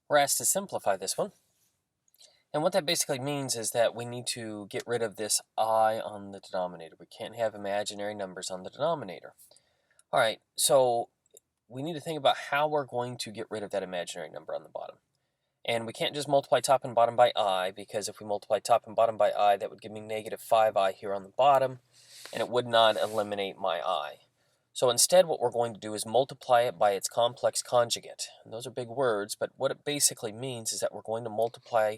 We're asked to simplify this one. And what that basically means is that we need to get rid of this I on the denominator. We can't have imaginary numbers on the denominator. All right, so we need to think about how we're going to get rid of that imaginary number on the bottom. And we can't just multiply top and bottom by I, because if we multiply top and bottom by I, that would give me negative 5I here on the bottom, and it would not eliminate my I. So instead, what we're going to do is multiply it by its complex conjugate. And those are big words, but what it basically means is that we're going to multiply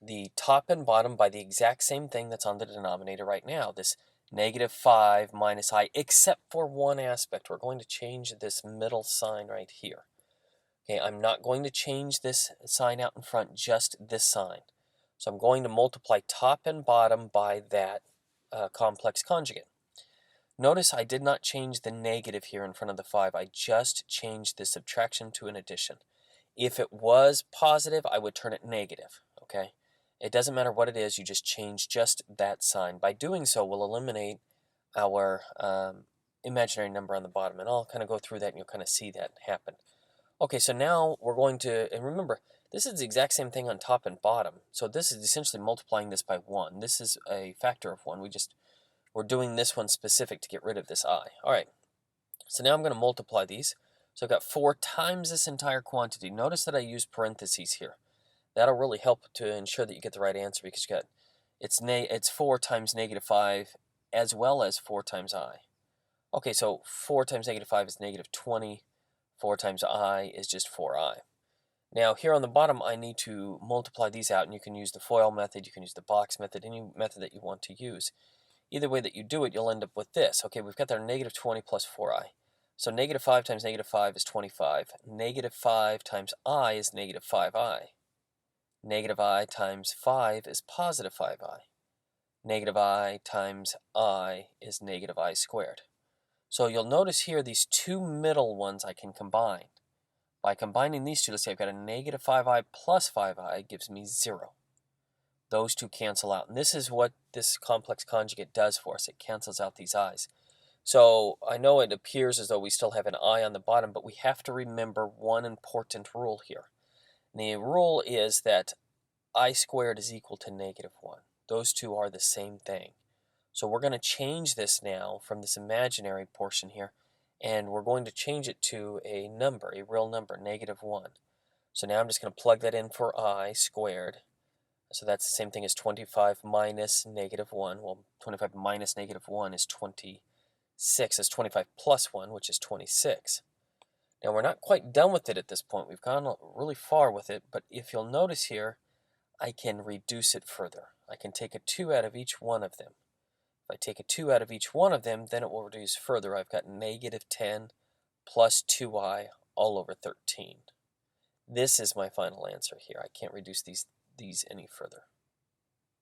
the top and bottom by the exact same thing that's on the denominator right now, this negative 5 minus I, except for one aspect. We're going to change this middle sign right here. Okay, I'm not going to change this sign out in front, just this sign. So I'm going to multiply top and bottom by that complex conjugate. Notice I did not change the negative here in front of the 5. I just changed the subtraction to an addition. If it was positive, I would turn it negative, okay? It doesn't matter what it is, you just change just that sign. By doing so, we'll eliminate our imaginary number on the bottom, and I'll kind of go through that and you'll kind of see that happen. Okay, so now we're going to, and remember, this is the exact same thing on top and bottom. So this is essentially multiplying this by 1. This is a factor of 1. We're doing this one specific to get rid of this I. All right, so now I'm going to multiply these. So I've got 4 times this entire quantity. Notice that I use parentheses here. That'll really help to ensure that you get the right answer, because you got it's 4 times negative 5 as well as 4 times I. Okay, so 4 times negative 5 is negative 20. 4 times I is just 4I. Now here on the bottom, I need to multiply these out, and you can use the FOIL method, you can use the box method, any method that you want to use. Either way that you do it, you'll end up with this. Okay, we've got our negative 20 plus 4I. So negative 5 times negative 5 is 25. Negative 5 times I is negative 5I. Negative I times 5 is positive 5I. Negative I times I is negative I squared. So you'll notice here these two middle ones I can combine. By combining these two, let's say I've got a negative 5I plus 5I gives me 0. Those two cancel out. And this is what this complex conjugate does for us. It cancels out these i's. So I know it appears as though we still have an I on the bottom, but we have to remember one important rule here. And the rule is that I squared is equal to negative 1. Those two are the same thing. So we're going to change this now from this imaginary portion here, and we're going to change it to a number, a real number, negative 1. So now I'm just going to plug that in for I squared. So that's the same thing as 25 minus negative 1. Well, 25 minus negative 1 is 26. That's 25 plus 1, which is 26. Now we're not quite done with it at this point. We've gone really far with it, but if you'll notice here, I can reduce it further. I can take a 2 out of each one of them. If I take a 2 out of each one of them, then it will reduce further. I've got negative 10 plus 2I all over 13. This is my final answer here. I can't reduce these any further.